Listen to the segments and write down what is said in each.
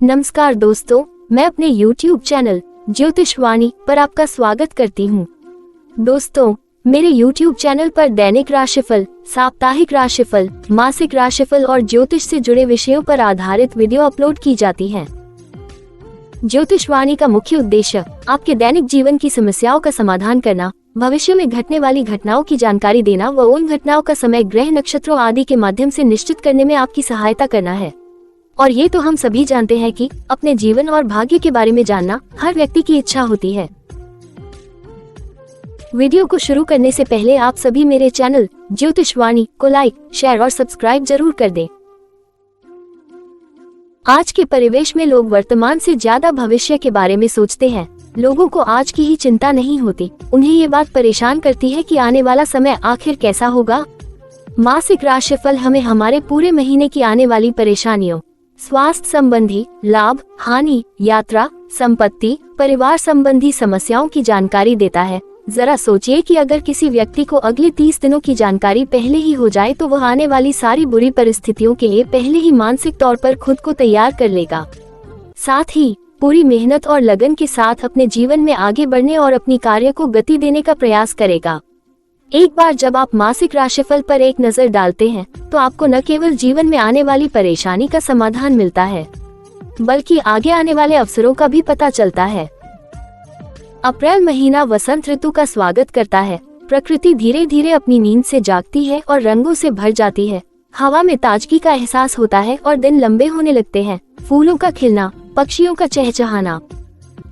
नमस्कार दोस्तों, मैं अपने YouTube चैनल ज्योतिषवाणी पर आपका स्वागत करती हूँ। दोस्तों, मेरे YouTube चैनल पर दैनिक राशिफल, साप्ताहिक राशिफल, मासिक राशिफल और ज्योतिष से जुड़े विषयों पर आधारित वीडियो अपलोड की जाती हैं। ज्योतिषवाणी का मुख्य उद्देश्य आपके दैनिक जीवन की समस्याओं का समाधान करना, भविष्य में घटने वाली घटनाओं की जानकारी देना व उन घटनाओं का समय, ग्रह, नक्षत्रों आदि के माध्यम से निश्चित करने में आपकी सहायता करना है। और ये तो हम सभी जानते हैं कि अपने जीवन और भाग्य के बारे में जानना हर व्यक्ति की इच्छा होती है। वीडियो को शुरू करने से पहले आप सभी मेरे चैनल ज्योतिषवाणी को लाइक, शेयर और सब्सक्राइब जरूर कर दें। आज के परिवेश में लोग वर्तमान से ज्यादा भविष्य के बारे में सोचते हैं। लोगों को आज की ही चिंता नहीं होती। उन्हें ये बात परेशान करती है कि आने वाला समय आखिर कैसा होगा। मासिक राशिफल हमें हमारे पूरे महीने की आने वाली परेशानियों, स्वास्थ्य संबंधी, लाभ, हानि, यात्रा, संपत्ति, परिवार संबंधी समस्याओं की जानकारी देता है। जरा सोचिए कि अगर किसी व्यक्ति को अगले 30 दिनों की जानकारी पहले ही हो जाए तो वह आने वाली सारी बुरी परिस्थितियों के लिए पहले ही मानसिक तौर पर खुद को तैयार कर लेगा। साथ ही पूरी मेहनत और लगन के साथ अपने जीवन में आगे बढ़ने और अपनी कार्य को गति देने का प्रयास करेगा। एक बार जब आप मासिक राशिफल पर एक नजर डालते हैं तो आपको न केवल जीवन में आने वाली परेशानी का समाधान मिलता है, बल्कि आगे आने वाले अवसरों का भी पता चलता है। अप्रैल महीना वसंत ऋतु का स्वागत करता है। प्रकृति धीरे धीरे अपनी नींद से जागती है और रंगों से भर जाती है। हवा में ताजगी का एहसास होता है और दिन लंबे होने लगते हैं। फूलों का खिलना, पक्षियों का चहचहाना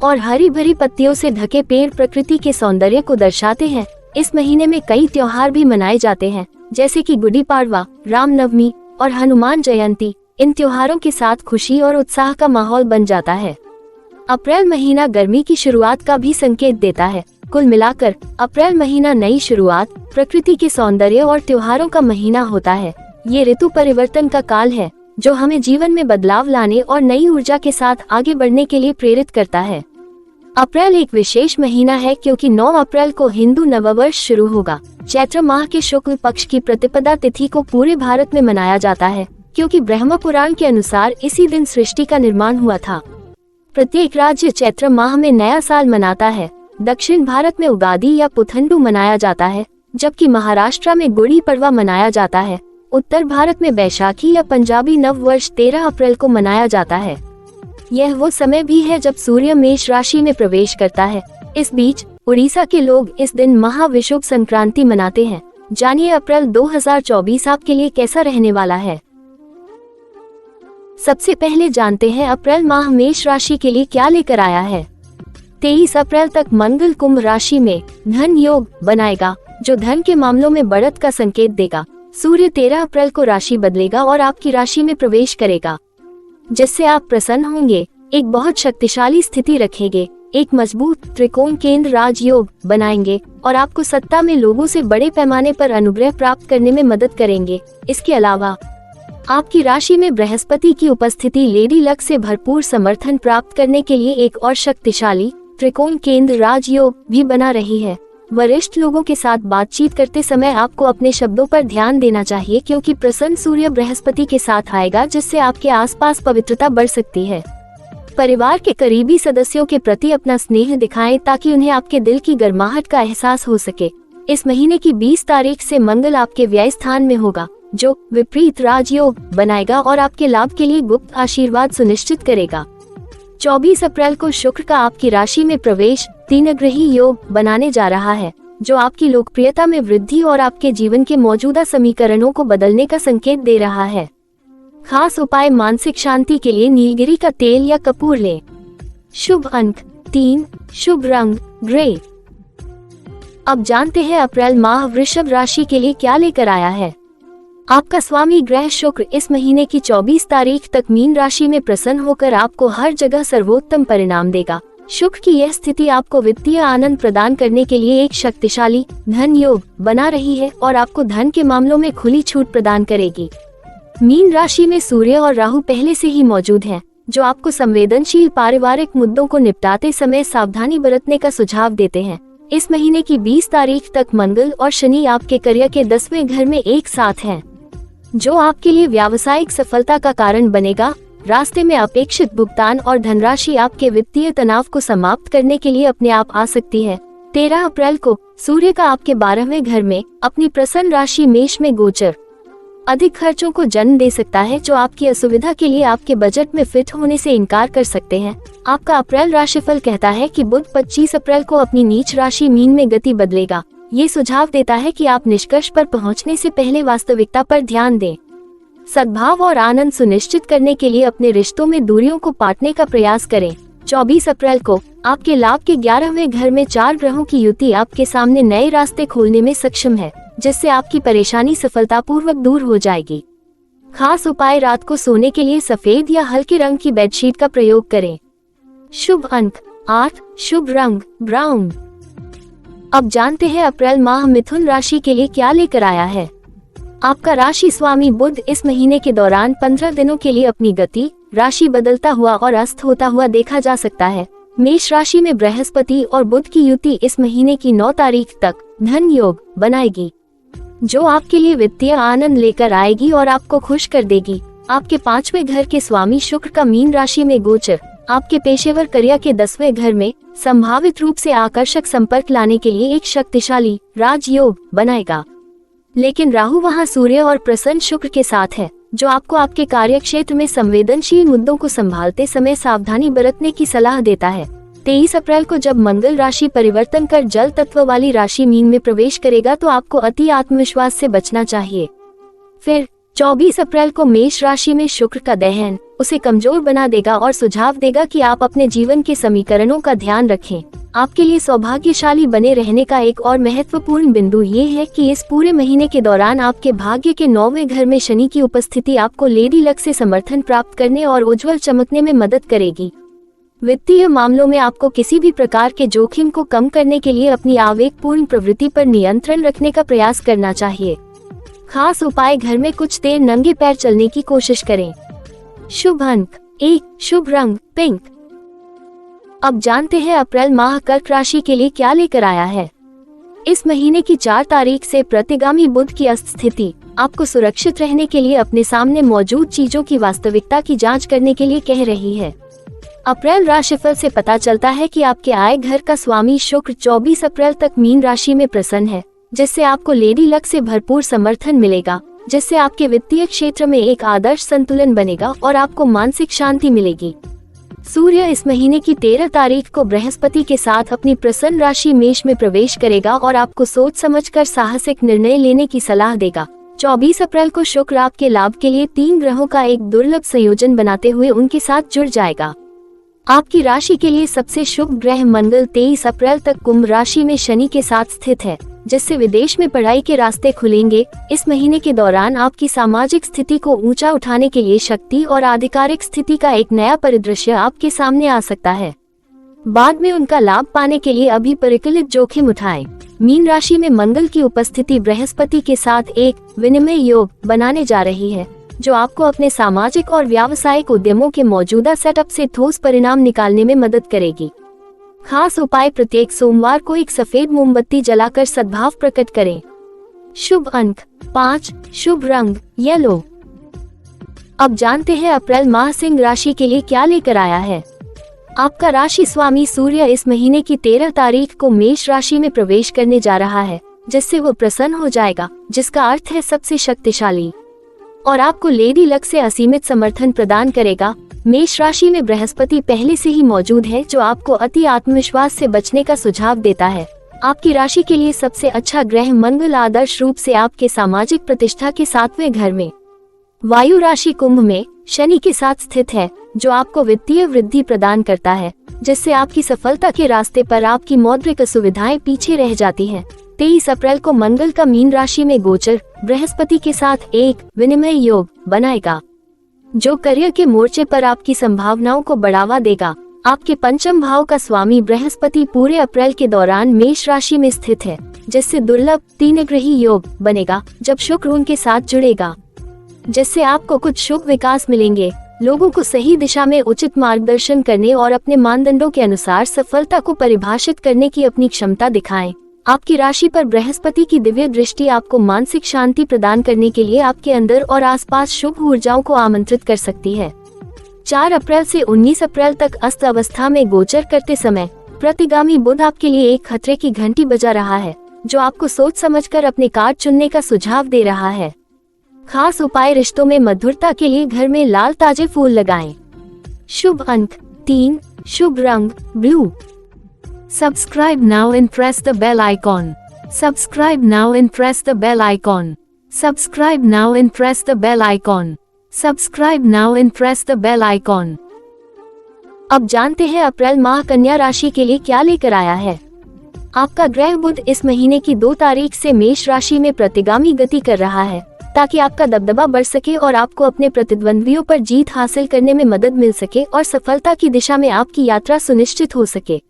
और हरी भरी पत्तियों से ढके पेड़ प्रकृति के सौंदर्य को दर्शाते हैं। इस महीने में कई त्योहार भी मनाए जाते हैं, जैसे कि गुड़ी पाड़वा, रामनवमी और हनुमान जयंती। इन त्योहारों के साथ खुशी और उत्साह का माहौल बन जाता है। अप्रैल महीना गर्मी की शुरुआत का भी संकेत देता है। कुल मिलाकर अप्रैल महीना नई शुरुआत, प्रकृति के सौंदर्य और त्योहारों का महीना होता है। ये ऋतु परिवर्तन का काल है, जो हमें जीवन में बदलाव लाने और नई ऊर्जा के साथ आगे बढ़ने के लिए प्रेरित करता है। अप्रैल एक विशेष महीना है क्योंकि 9 अप्रैल को हिंदू नववर्ष शुरू होगा। चैत्र माह के शुक्ल पक्ष की प्रतिपदा तिथि को पूरे भारत में मनाया जाता है, क्योंकि ब्रह्म पुराण के अनुसार इसी दिन सृष्टि का निर्माण हुआ था। प्रत्येक राज्य चैत्र माह में नया साल मनाता है। दक्षिण भारत में उगादी या पुथंडू मनाया जाता है, जबकि महाराष्ट्र में गुड़ी पड़वा मनाया जाता है। उत्तर भारत में बैसाखी या पंजाबी नव वर्ष 13 अप्रैल को मनाया जाता है। यह वो समय भी है जब सूर्य मेष राशि में प्रवेश करता है। इस बीच उड़ीसा के लोग इस दिन महाविषुव संक्रांति मनाते हैं। जानिए अप्रैल 2024 आपके लिए कैसा रहने वाला है। सबसे पहले जानते हैं अप्रैल माह मेष राशि के लिए क्या लेकर आया है। 23 अप्रैल तक मंगल कुंभ राशि में धन योग बनाएगा, जो धन के मामलों में बढ़त का संकेत देगा। सूर्य 13 अप्रैल को राशि बदलेगा और आपकी राशि में प्रवेश करेगा, जिससे आप प्रसन्न होंगे, एक बहुत शक्तिशाली स्थिति रखेंगे, एक मजबूत त्रिकोण केंद्र राजयोग बनाएंगे और आपको सत्ता में लोगों से बड़े पैमाने पर अनुग्रह प्राप्त करने में मदद करेंगे। इसके अलावा आपकी राशि में बृहस्पति की उपस्थिति लेडी लक से भरपूर समर्थन प्राप्त करने के लिए एक और शक्तिशाली त्रिकोण केंद्र राजयोग भी बना रही है। वरिष्ठ लोगों के साथ बातचीत करते समय आपको अपने शब्दों पर ध्यान देना चाहिए, क्योंकि प्रसन्न सूर्य बृहस्पति के साथ आएगा, जिससे आपके आसपास पवित्रता बढ़ सकती है। परिवार के करीबी सदस्यों के प्रति अपना स्नेह दिखाएं ताकि उन्हें आपके दिल की गर्माहट का एहसास हो सके। इस महीने की 20 तारीख से मंगल आपके व्यय स्थान में होगा, जो विपरीत राजयोग बनाएगा और आपके लाभ के लिए गुप्त आशीर्वाद सुनिश्चित करेगा। 24 अप्रैल को शुक्र का आपकी राशि में प्रवेश 3 ग्रही योग बनाने जा रहा है, जो आपकी लोकप्रियता में वृद्धि और आपके जीवन के मौजूदा समीकरणों को बदलने का संकेत दे रहा है। खास उपाय, मानसिक शांति के लिए नीलगिरी का तेल या कपूर लें। शुभ अंक 3, शुभ रंग ग्रे। अब जानते हैं अप्रैल माह वृषभ राशि के लिए क्या लेकर आया है। आपका स्वामी ग्रह शुक्र इस महीने की 24 तारीख तक मीन राशि में प्रसन्न होकर आपको हर जगह सर्वोत्तम परिणाम देगा। शुक्र की यह स्थिति आपको वित्तीय आनंद प्रदान करने के लिए एक शक्तिशाली धन योग बना रही है और आपको धन के मामलों में खुली छूट प्रदान करेगी। मीन राशि में सूर्य और राहु पहले से ही मौजूद हैं, जो आपको संवेदनशील पारिवारिक मुद्दों को निपटाते समय सावधानी बरतने का सुझाव देते हैं। इस महीने की 20 तारीख तक मंगल और शनि आपके करियर के 10वें घर में एक साथ हैं, जो आपके लिए व्यावसायिक सफलता का कारण बनेगा। रास्ते में अपेक्षित भुगतान और धनराशि आपके वित्तीय तनाव को समाप्त करने के लिए अपने आप आ सकती है। 13 अप्रैल को सूर्य का आपके 12वें घर में अपनी प्रसन्न राशि मेष में गोचर अधिक खर्चों को जन्म दे सकता है, जो आपकी असुविधा के लिए आपके बजट में फिट होने से इनकार कर सकते हैं। आपका अप्रैल राशिफल कहता है कि बुध 25 अप्रैल को अपनी नीच राशि मीन में गति बदलेगा। ये सुझाव देता है कि आप निष्कर्ष पर पहुंचने से पहले वास्तविकता पर ध्यान दें। सद्भाव और आनंद सुनिश्चित करने के लिए अपने रिश्तों में दूरियों को पाटने का प्रयास करें। 24 अप्रैल को आपके लाभ के 11वें घर में 4 ग्रहों की युति आपके सामने नए रास्ते खोलने में सक्षम है, जिससे आपकी परेशानी सफलतापूर्वक दूर हो जाएगी। खास उपाय, रात को सोने के लिए सफेद या हल्के रंग की बेडशीट का प्रयोग करें। शुभ अंक 8, शुभ रंग ब्राउन। अब जानते हैं अप्रैल माह मिथुन राशि के लिए क्या लेकर आया है। आपका राशि स्वामी बुध इस महीने के दौरान 15 दिनों के लिए अपनी गति राशि बदलता हुआ और अस्त होता हुआ देखा जा सकता है। मेष राशि में बृहस्पति और बुध की युति इस महीने की 9 तारीख तक धन योग बनाएगी, जो आपके लिए वित्तीय आनंद लेकर आएगी और आपको खुश कर देगी। आपके 5वें घर के स्वामी शुक्र का मीन राशि में गोचर आपके पेशेवर करियर के 10वें घर में संभावित रूप से आकर्षक संपर्क लाने के लिए एक शक्तिशाली राजयोग बनाएगा। लेकिन राहु वहां सूर्य और प्रसन्न शुक्र के साथ है, जो आपको आपके कार्यक्षेत्र में संवेदनशील मुद्दों को संभालते समय सावधानी बरतने की सलाह देता है। 23 अप्रैल को जब मंगल राशि परिवर्तन कर जल तत्व वाली राशि मीन में प्रवेश करेगा, तो आपको अति आत्मविश्वास से बचना चाहिए। फिर 24 अप्रैल को मेष राशि में शुक्र का दहन उसे कमजोर बना देगा और सुझाव देगा कि आप अपने जीवन के समीकरणों का ध्यान रखें। आपके लिए सौभाग्यशाली बने रहने का एक और महत्वपूर्ण बिंदु ये है कि इस पूरे महीने के दौरान आपके भाग्य के 9वें घर में शनि की उपस्थिति आपको लेडी लक से समर्थन प्राप्त करने और उज्जवल चमकने में मदद करेगी। वित्तीय मामलों में आपको किसी भी प्रकार के जोखिम को कम करने के लिए अपनी आवेगपूर्ण प्रवृत्ति पर नियंत्रण रखने का प्रयास करना चाहिए। खास उपाय, घर में कुछ देर नंगे पैर चलने की कोशिश करें। शुभ अंक 1, शुभ रंग पिंक। अब जानते हैं अप्रैल माह कर्क राशि के लिए क्या लेकर आया है। इस महीने की 4 तारीख से प्रतिगामी बुध की अस्त स्थिति आपको सुरक्षित रहने के लिए अपने सामने मौजूद चीजों की वास्तविकता की जांच करने के लिए कह रही है। अप्रैल राशिफल से पता चलता है कि आपके आय घर का स्वामी शुक्र 24 अप्रैल तक मीन राशि में प्रसन्न है, जिससे आपको लेडी लक से भरपूर समर्थन मिलेगा, जिससे आपके वित्तीय क्षेत्र में एक आदर्श संतुलन बनेगा और आपको मानसिक शांति मिलेगी। सूर्य इस महीने की 13 तारीख को बृहस्पति के साथ अपनी प्रसन्न राशि मेष में प्रवेश करेगा और आपको सोच समझकर साहसिक निर्णय लेने की सलाह देगा। 24 अप्रैल को शुक्र आपके लाभ के लिए 3 ग्रहों का एक दुर्लभ संयोजन बनाते हुए उनके साथ जुड़ जाएगा। आपकी राशि के लिए सबसे शुभ ग्रह मंगल 23 अप्रैल तक कुंभ राशि में शनि के साथ स्थित है, जिससे विदेश में पढ़ाई के रास्ते खुलेंगे। इस महीने के दौरान आपकी सामाजिक स्थिति को ऊंचा उठाने के लिए शक्ति और आधिकारिक स्थिति का एक नया परिदृश्य आपके सामने आ सकता है। बाद में उनका लाभ पाने के लिए अभी परिकलित जोखिम उठाएं। मीन राशि में मंगल की उपस्थिति बृहस्पति के साथ एक विनिमय योग बनाने जा रही है, जो आपको अपने सामाजिक और व्यावसायिक उद्यमों के मौजूदा सेटअप से ठोस परिणाम निकालने में मदद करेगी। खास उपाय, प्रत्येक सोमवार को एक सफेद मोमबत्ती जलाकर सद्भाव प्रकट करें। शुभ अंक 5, शुभ रंग येलो। अब जानते हैं अप्रैल माह सिंह राशि के लिए क्या लेकर आया है। आपका राशि स्वामी सूर्य इस महीने की 13 तारीख को मेष राशि में प्रवेश करने जा रहा है, जिससे वो प्रसन्न हो जाएगा, जिसका अर्थ है सबसे शक्तिशाली, और आपको लेडी लक से असीमित समर्थन प्रदान करेगा। मेष राशि में बृहस्पति पहले से ही मौजूद है, जो आपको अति आत्मविश्वास से बचने का सुझाव देता है। आपकी राशि के लिए सबसे अच्छा ग्रह मंगल आदर्श रूप से आपके सामाजिक प्रतिष्ठा के 7वें घर में वायु राशि कुंभ में शनि के साथ स्थित है, जो आपको वित्तीय वृद्धि प्रदान करता है, जिससे आपकी सफलता के रास्ते पर आपकी मौद्रिक सुविधाएं पीछे रह जाती हैं। 23 अप्रैल को मंगल का मीन राशि में गोचर बृहस्पति के साथ एक विनिमय योग बनाएगा, जो करियर के मोर्चे पर आपकी संभावनाओं को बढ़ावा देगा। आपके पंचम भाव का स्वामी बृहस्पति पूरे अप्रैल के दौरान मेष राशि में स्थित है, जिससे दुर्लभ 3 ग्रही योग बनेगा जब शुक्र उनके साथ जुड़ेगा, जिससे आपको कुछ शुभ विकास मिलेंगे। लोगों को सही दिशा में उचित मार्गदर्शन करने और अपने मानदंडों के अनुसार सफलता को परिभाषित करने की अपनी क्षमता दिखाएं। आपकी राशि पर बृहस्पति की दिव्य दृष्टि आपको मानसिक शांति प्रदान करने के लिए आपके अंदर और आसपास शुभ ऊर्जाओं को आमंत्रित कर सकती है। 4 अप्रैल से 19 अप्रैल तक अस्त अवस्था में गोचर करते समय प्रतिगामी बुध आपके लिए एक खतरे की घंटी बजा रहा है, जो आपको सोच समझकर अपने कार्ड चुनने का सुझाव दे रहा है। खास उपाय, रिश्तों में मधुरता के लिए घर में लाल ताजे फूल लगाएं। शुभ अंक 3, शुभ रंग blue. Subscribe now and press the bell icon. Subscribe now and press the bell icon. Subscribe now and press the bell icon. Subscribe now and press the bell icon. अब जानते हैं अप्रैल माह कन्या राशि के लिए क्या लेकर आया है। आपका ग्रह बुध इस महीने की 2 तारीख से मेष राशि में प्रतिगामी गति कर रहा है, ताकि आपका दबदबा बढ़ सके और आपको अपने प्रतिद्वंद्वियों पर जीत हासिल करने में मदद मिल सके और सफलता की दिशा में आपकी यात्रा सुनिश्चित हो सके।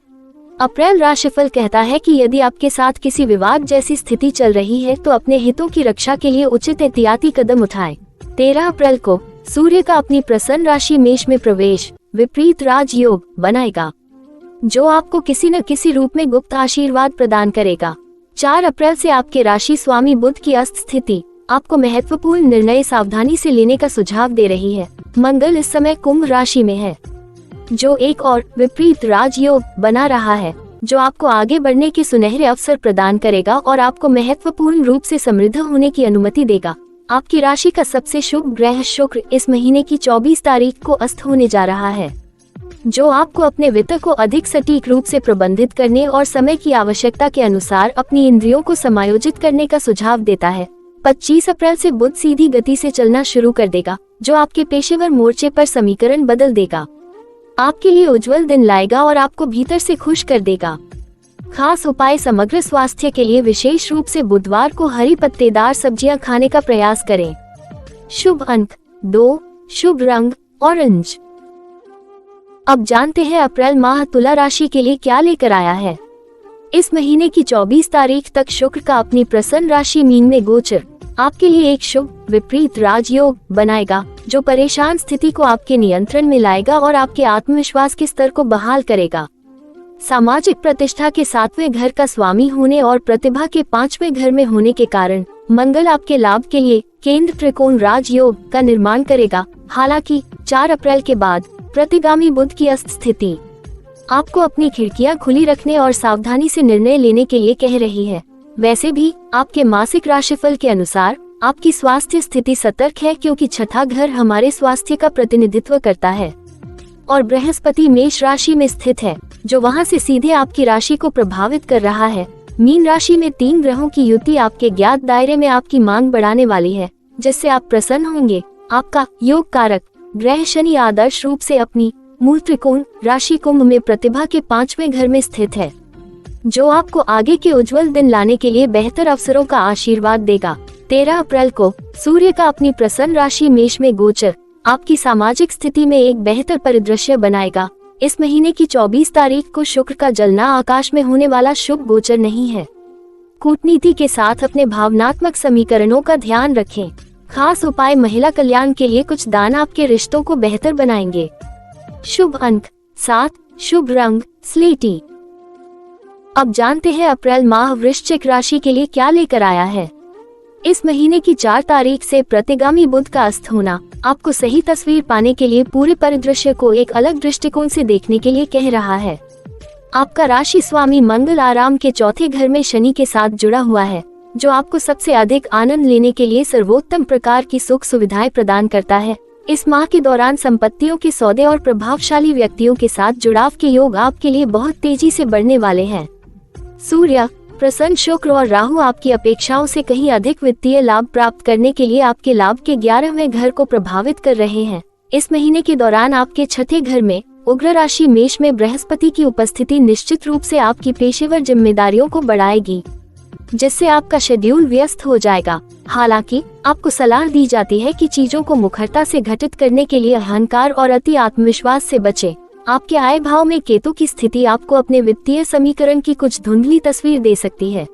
अप्रैल राशिफल कहता है कि यदि आपके साथ किसी विवाद जैसी स्थिति चल रही है तो अपने हितों की रक्षा के लिए उचित एहतियाती कदम उठाएं। 13 अप्रैल को सूर्य का अपनी प्रसन्न राशि मेष में प्रवेश विपरीत राजयोग बनाएगा, जो आपको किसी न किसी रूप में गुप्त आशीर्वाद प्रदान करेगा। 4 अप्रैल से आपके राशि स्वामी बुध की अस्त स्थिति आपको महत्वपूर्ण निर्णय सावधानी से लेने का सुझाव दे रही है। मंगल इस समय कुंभ राशि में है, जो एक और विपरीत राजयोग बना रहा है, जो आपको आगे बढ़ने के सुनहरे अवसर प्रदान करेगा और आपको महत्वपूर्ण रूप से समृद्ध होने की अनुमति देगा। आपकी राशि का सबसे शुभ ग्रह शुक्र इस महीने की 24 तारीख को अस्त होने जा रहा है, जो आपको अपने वित्त को अधिक सटीक रूप से प्रबंधित करने और समय की आवश्यकता के अनुसार अपनी इंद्रियों को समायोजित करने का सुझाव देता है। 25 अप्रैल से बुध सीधी गति से चलना शुरू कर देगा, जो आपके पेशेवर मोर्चे पर समीकरण बदल देगा, आपके लिए उज्जवल दिन लाएगा और आपको भीतर से खुश कर देगा। खास उपाय, समग्र स्वास्थ्य के लिए विशेष रूप से बुधवार को हरी पत्तेदार सब्जियां खाने का प्रयास करें। शुभ अंक 2, शुभ रंग ऑरेंज। अब जानते हैं अप्रैल माह तुला राशि के लिए क्या लेकर आया है। इस महीने की 24 तारीख तक शुक्र का अपनी प्रसन्न राशि मीन में गोचर आपके लिए एक शुभ विपरीत राजयोग बनाएगा, जो परेशान स्थिति को आपके नियंत्रण में लाएगा और आपके आत्मविश्वास के स्तर को बहाल करेगा। सामाजिक प्रतिष्ठा के 7वें घर का स्वामी होने और प्रतिभा के 5वें घर में होने के कारण मंगल आपके लाभ के लिए केंद्र त्रिकोण राजयोग का निर्माण करेगा। हालांकि 4 अप्रैल के बाद प्रतिगामी बुध की अस्त स्थिति आपको अपनी खिड़कियां खुली रखने और सावधानी से निर्णय लेने के लिए कह रही है। वैसे भी आपके मासिक राशिफल के अनुसार आपकी स्वास्थ्य स्थिति सतर्क है, क्योंकि 6ठा घर हमारे स्वास्थ्य का प्रतिनिधित्व करता है और बृहस्पति मेष राशि में स्थित है, जो वहां से सीधे आपकी राशि को प्रभावित कर रहा है। मीन राशि में 3 ग्रहों की युति आपके ज्ञात दायरे में आपकी मांग बढ़ाने वाली है, जिससे आप प्रसन्न होंगे। आपका योग कारक ग्रह शनि आदर्श रूप से अपनी मूल त्रिकोण राशि कुंभ में प्रतिभा के 5वें घर में स्थित है, जो आपको आगे के उज्जवल दिन लाने के लिए बेहतर अवसरों का आशीर्वाद देगा। 13 अप्रैल को सूर्य का अपनी प्रसन्न राशि मेष में गोचर आपकी सामाजिक स्थिति में एक बेहतर परिदृश्य बनाएगा। इस महीने की 24 तारीख को शुक्र का जलना आकाश में होने वाला शुभ गोचर नहीं है। कूटनीति के साथ अपने भावनात्मक समीकरणों का ध्यान रखें। खास उपाय, महिला कल्याण के लिए कुछ दान आपके रिश्तों को बेहतर बनाएंगे। शुभ अंक 7, शुभ रंग स्लेटी। अब जानते हैं अप्रैल माह वृश्चिक राशि के लिए क्या लेकर आया है। इस महीने की 4 तारीख से प्रतिगामी बुध का अस्त होना आपको सही तस्वीर पाने के लिए पूरे परिदृश्य को एक अलग दृष्टिकोण से देखने के लिए कह रहा है। आपका राशि स्वामी मंगल आराम के 4थे घर में शनि के साथ जुड़ा हुआ है, जो आपको सबसे अधिक आनंद लेने के लिए सर्वोत्तम प्रकार की सुख सुविधाएं प्रदान करता है। इस माह के दौरान संपत्तियों के सौदे और प्रभावशाली व्यक्तियों के साथ जुड़ाव के योग आपके लिए बहुत तेजी से बढ़ने वाले हैं। सूर्य, प्रसन्न शुक्र और राहु आपकी अपेक्षाओं से कहीं अधिक वित्तीय लाभ प्राप्त करने के लिए आपके लाभ के 11वें घर को प्रभावित कर रहे हैं। इस महीने के दौरान आपके 6थे घर में उग्र राशि मेष में बृहस्पति की उपस्थिति निश्चित रूप से आपकी पेशेवर जिम्मेदारियों को बढ़ाएगी, जिससे आपका शेड्यूल व्यस्त हो जाएगा। हालांकि आपको सलाह दी जाती है कि चीजों को मुखरता से घटित करने के लिए अहंकार और अति आत्मविश्वास से बचें। आपके आय भाव में केतु की स्थिति आपको अपने वित्तीय समीकरण की कुछ धुंधली तस्वीर दे सकती है।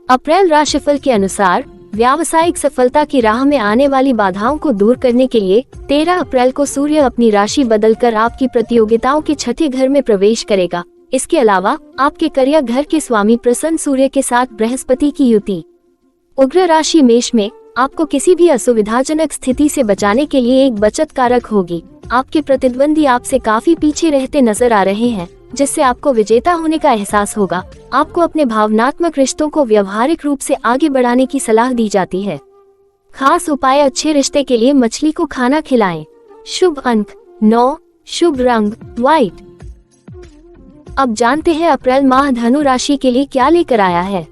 अप्रैल राशिफल के अनुसार व्यावसायिक सफलता की राह में आने वाली बाधाओं को दूर करने के लिए 13 अप्रैल को सूर्य अपनी राशि बदलकर आपकी प्रतियोगिताओं के 6ठे घर में प्रवेश करेगा। इसके अलावा आपके करियर घर के स्वामी प्रसन्न सूर्य के साथ बृहस्पति की युति उग्र राशि मेष में आपको किसी भी असुविधाजनक स्थिति से बचाने के लिए एक बचत कारक होगी। आपके प्रतिद्वंदी आपसे काफी पीछे रहते नजर आ रहे हैं, जिससे आपको विजेता होने का एहसास होगा। आपको अपने भावनात्मक रिश्तों को व्यावहारिक रूप से आगे बढ़ाने की सलाह दी जाती है। खास उपाय, अच्छे रिश्ते के लिए मछली को खाना खिलाएं। शुभ अंक 9, शुभ रंग व्हाइट। अब जानते हैं अप्रैल माह धनु राशि के लिए क्या लेकर आया है।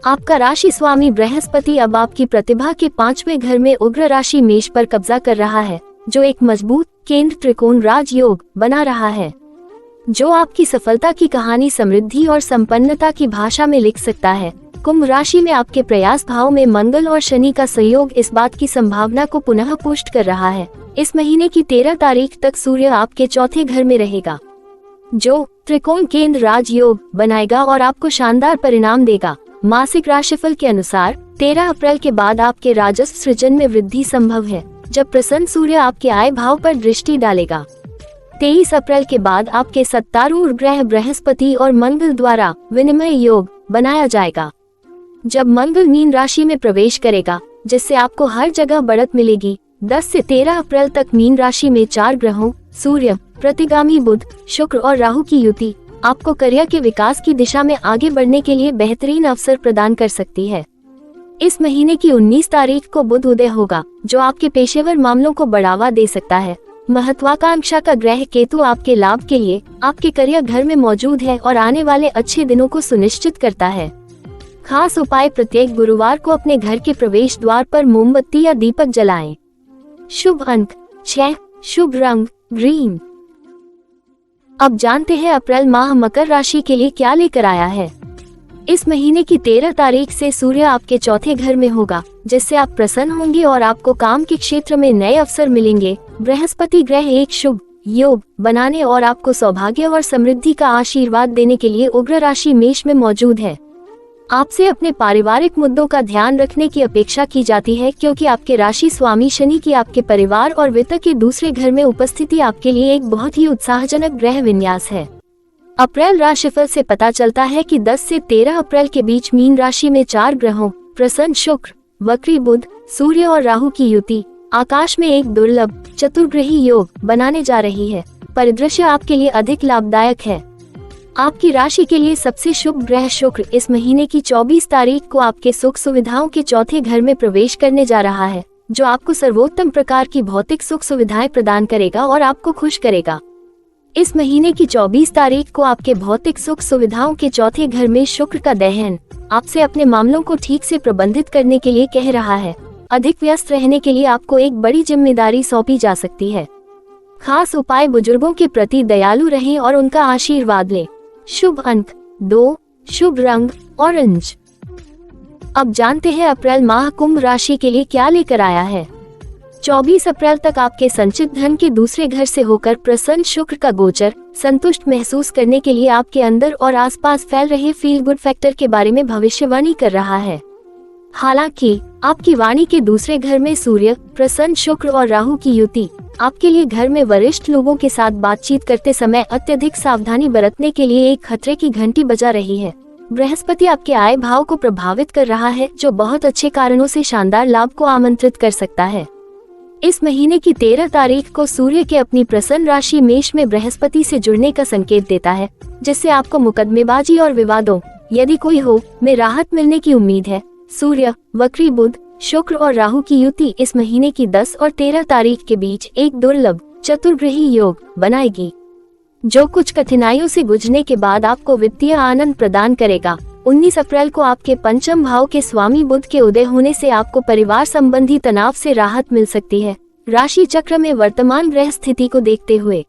आपका राशि स्वामी बृहस्पति अब आपकी प्रतिभा के 5वें घर में उग्र राशि मेष पर कब्जा कर रहा है, जो एक मजबूत केंद्र त्रिकोण राजयोग बना रहा है, जो आपकी सफलता की कहानी समृद्धि और संपन्नता की भाषा में लिख सकता है। कुंभ राशि में आपके प्रयास भाव में मंगल और शनि का संयोग इस बात की संभावना को पुनः पुष्ट कर रहा है। इस महीने की 13 तारीख तक सूर्य आपके चौथे घर में रहेगा, जो त्रिकोण केंद्र राजयोग बनाएगा और आपको शानदार परिणाम देगा। मासिक राशिफल के अनुसार 13 अप्रैल के बाद आपके राजस्व सृजन में वृद्धि संभव है, जब प्रसन्न सूर्य आपके आय भाव पर दृष्टि डालेगा। 23 अप्रैल के बाद आपके सत्तारूढ़ ग्रह बृहस्पति और मंगल द्वारा विनिमय योग बनाया जाएगा, जब मंगल मीन राशि में प्रवेश करेगा, जिससे आपको हर जगह बढ़त मिलेगी। 10 से 13 अप्रैल तक मीन राशि में 4 ग्रहों सूर्य, प्रतिगामी बुध, शुक्र और राहु की युति आपको करियर के विकास की दिशा में आगे बढ़ने के लिए बेहतरीन अवसर प्रदान कर सकती है। इस महीने की 19 तारीख को बुध उदय होगा, जो आपके पेशेवर मामलों को बढ़ावा दे सकता है। महत्वाकांक्षा का ग्रह केतु आपके लाभ के लिए आपके करियर घर में मौजूद है और आने वाले अच्छे दिनों को सुनिश्चित करता है। खास उपाय, प्रत्येक गुरुवार को अपने घर के प्रवेश द्वार पर मोमबत्ती या दीपक जलाएं। शुभ अंक 6, शुभ रंग ग्रीन। अब जानते हैं अप्रैल माह मकर राशि के लिए क्या लेकर आया है। इस महीने की 13 तारीख से सूर्य आपके चौथे घर में होगा, जिससे आप प्रसन्न होंगे और आपको काम के क्षेत्र में नए अवसर मिलेंगे। बृहस्पति ग्रह एक शुभ योग बनाने और आपको सौभाग्य और समृद्धि का आशीर्वाद देने के लिए उग्र राशि मेष में मौजूद है। आपसे अपने पारिवारिक मुद्दों का ध्यान रखने की अपेक्षा की जाती है, क्योंकि आपके राशि स्वामी शनि की आपके परिवार और वित्त के दूसरे घर में उपस्थिति आपके लिए एक बहुत ही उत्साहजनक ग्रह विन्यास है। अप्रैल राशिफल से पता चलता है कि 10 से 13 अप्रैल के बीच मीन राशि में 4 ग्रहों प्रसन्न शुक्र, वक्री बुध, सूर्य और राहु की युति आकाश में एक दुर्लभ चतुर्ग्रही योग बनाने जा रही है। परिदृश्य आपके लिए अधिक लाभदायक है। आपकी राशि के लिए सबसे शुभ ग्रह शुक्र इस महीने की 24 तारीख को आपके सुख सुविधाओं के चौथे घर में प्रवेश करने जा रहा है, जो आपको सर्वोत्तम प्रकार की भौतिक सुख सुविधाएं प्रदान करेगा और आपको खुश करेगा। इस महीने की 24 तारीख को आपके भौतिक सुख सुविधाओं के चौथे घर में शुक्र का दहन आपसे अपने मामलों को ठीक से प्रबंधित करने के लिए कह रहा है। अधिक व्यस्त रहने के लिए आपको एक बड़ी जिम्मेदारी सौंपी जा सकती है। खास उपाय, बुजुर्गों के प्रति दयालु रहें और उनका आशीर्वाद लें। शुभ अंक 2, शुभ रंग ऑरेंज। अब जानते हैं अप्रैल माह कुंभ राशि के लिए क्या लेकर आया है। 24 अप्रैल तक आपके संचित धन के दूसरे घर से होकर प्रसन्न शुक्र का गोचर संतुष्ट महसूस करने के लिए आपके अंदर और आसपास फैल रहे फील गुड फैक्टर के बारे में भविष्यवाणी कर रहा है। हालांकि आपकी वाणी के दूसरे घर में सूर्य, प्रसन्न शुक्र और राहु की युति आपके लिए घर में वरिष्ठ लोगों के साथ बातचीत करते समय अत्यधिक सावधानी बरतने के लिए एक खतरे की घंटी बजा रही है। बृहस्पति आपके आय भाव को प्रभावित कर रहा है, जो बहुत अच्छे कारणों से शानदार लाभ को आमंत्रित कर सकता है। इस महीने की 13 तारीख को सूर्य के अपनी प्रसन्न राशि मेष में बृहस्पति से जुड़ने का संकेत देता है, जिससे आपको मुकदमेबाजी और विवादों, यदि कोई हो, में राहत मिलने की उम्मीद है। सूर्य, वक्री बुध, शुक्र और राहु की युति इस महीने की 10 और 13 तारीख के बीच एक दुर्लभ चतुर्ग्रही योग बनाएगी, जो कुछ कठिनाइयों से गुजरने के बाद आपको वित्तीय आनंद प्रदान करेगा। 19 अप्रैल को आपके पंचम भाव के स्वामी बुध के उदय होने से आपको परिवार संबंधी तनाव से राहत मिल सकती है। राशि चक्र में वर्तमान ग्रह स्थिति को देखते हुए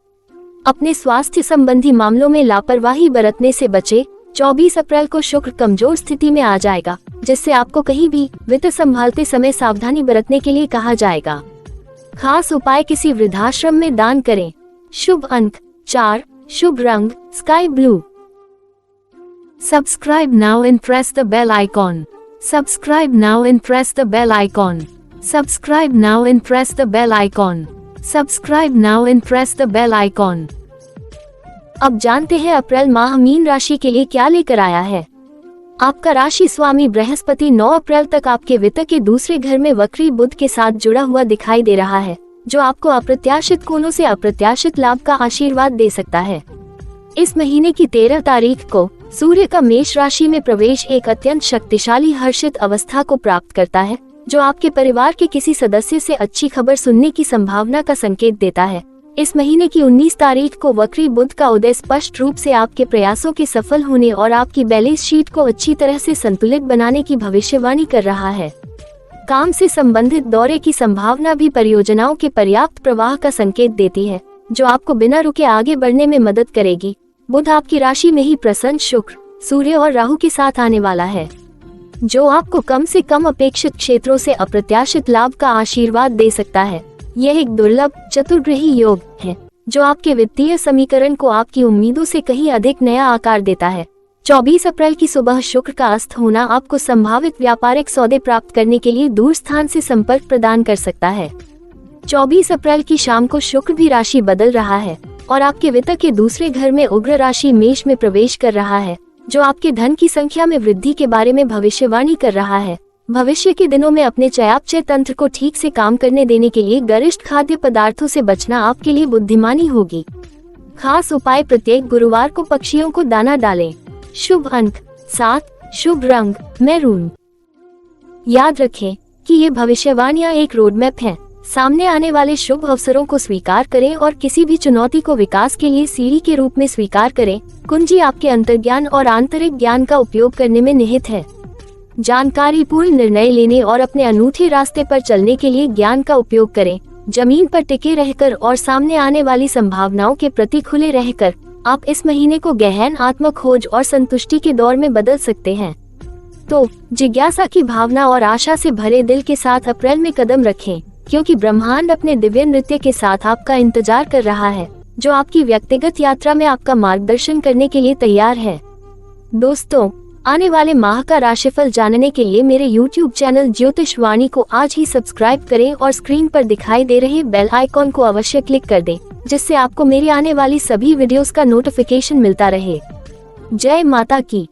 अपने स्वास्थ्य संबंधी मामलों में लापरवाही बरतने से बचे। 24 अप्रैल को शुक्र कमजोर स्थिति में आ जाएगा, जिससे आपको कहीं भी वित्त संभालते समय सावधानी बरतने के लिए कहा जाएगा। खास उपाय, किसी वृद्धाश्रम में दान करें। शुभ अंक 4, शुभ रंग sky blue. Subscribe now and press the bell icon. Subscribe now and press the bell icon. Subscribe now and press the bell icon. Subscribe now and press the bell icon. अब जानते हैं अप्रैल माह मीन राशि के लिए क्या लेकर आया है। आपका राशि स्वामी बृहस्पति 9 अप्रैल तक आपके वित्त के दूसरे घर में वक्री बुध के साथ जुड़ा हुआ दिखाई दे रहा है, जो आपको अप्रत्याशित कोणों से अप्रत्याशित लाभ का आशीर्वाद दे सकता है। इस महीने की 13 तारीख को सूर्य का मेष राशि में प्रवेश एक अत्यंत शक्तिशाली हर्षित अवस्था को प्राप्त करता है, जो आपके परिवार के किसी सदस्य से अच्छी खबर सुनने की संभावना का संकेत देता है। इस महीने की 19 तारीख को वक्री बुध का उदय स्पष्ट रूप से आपके प्रयासों के सफल होने और आपकी बैलेंस शीट को अच्छी तरह से संतुलित बनाने की भविष्यवाणी कर रहा है। काम से संबंधित दौरे की संभावना भी परियोजनाओं के पर्याप्त प्रवाह का संकेत देती है, जो आपको बिना रुके आगे बढ़ने में मदद करेगी। बुध आपकी राशि में ही प्रसन्न शुक्र, सूर्य और राहु के साथ आने वाला है, जो आपको कम से कम अपेक्षित क्षेत्रों से अप्रत्याशित लाभ का आशीर्वाद दे सकता है। यह एक दुर्लभ चतुर्ग्रही योग है, जो आपके वित्तीय समीकरण को आपकी उम्मीदों से कहीं अधिक नया आकार देता है। 24 अप्रैल की सुबह शुक्र का अस्त होना आपको संभावित व्यापारिक सौदे प्राप्त करने के लिए दूर स्थान से संपर्क प्रदान कर सकता है। 24 अप्रैल की शाम को शुक्र भी राशि बदल रहा है और आपके वित्त के दूसरे घर में उग्र राशि मेष में प्रवेश कर रहा है, जो आपके धन की संख्या में वृद्धि के बारे में भविष्यवाणी कर रहा है। भविष्य के दिनों में अपने चयापचय तंत्र को ठीक से काम करने देने के लिए गरिष्ठ खाद्य पदार्थों से बचना आपके लिए बुद्धिमानी होगी। खास उपाय: प्रत्येक गुरुवार को पक्षियों को दाना डालें। शुभ अंक 7, शुभ रंग मैरून। याद रखें कि ये भविष्यवाणियां एक रोडमैप हैं। सामने आने वाले शुभ अवसरों को स्वीकार करें और किसी भी चुनौती को विकास के लिए सीढ़ी के रूप में स्वीकार करें। कुंजी आपके अंतर्ज्ञान और आंतरिक ज्ञान का उपयोग करने में निहित है। जानकारी पूर्ण निर्णय लेने और अपने अनूठे रास्ते पर चलने के लिए ज्ञान का उपयोग करें। जमीन पर टिके रहकर और सामने आने वाली संभावनाओं के प्रति खुले रहकर आप इस महीने को गहन आत्म खोज और संतुष्टि के दौर में बदल सकते हैं। तो जिज्ञासा की भावना और आशा से भरे दिल के साथ अप्रैल में कदम रखें, क्योंकि ब्रह्मांड अपने दिव्य नृत्य के साथ आपका इंतजार कर रहा है, जो आपकी व्यक्तिगत यात्रा में आपका मार्गदर्शन करने के लिए तैयार है। दोस्तों, आने वाले माह का राशिफल जानने के लिए मेरे YouTube चैनल ज्योतिष वाणी को आज ही सब्सक्राइब करें और स्क्रीन पर दिखाई दे रहे बेल आइकॉन को अवश्य क्लिक कर दें, जिससे आपको मेरी आने वाली सभी वीडियोस का नोटिफिकेशन मिलता रहे। जय माता की।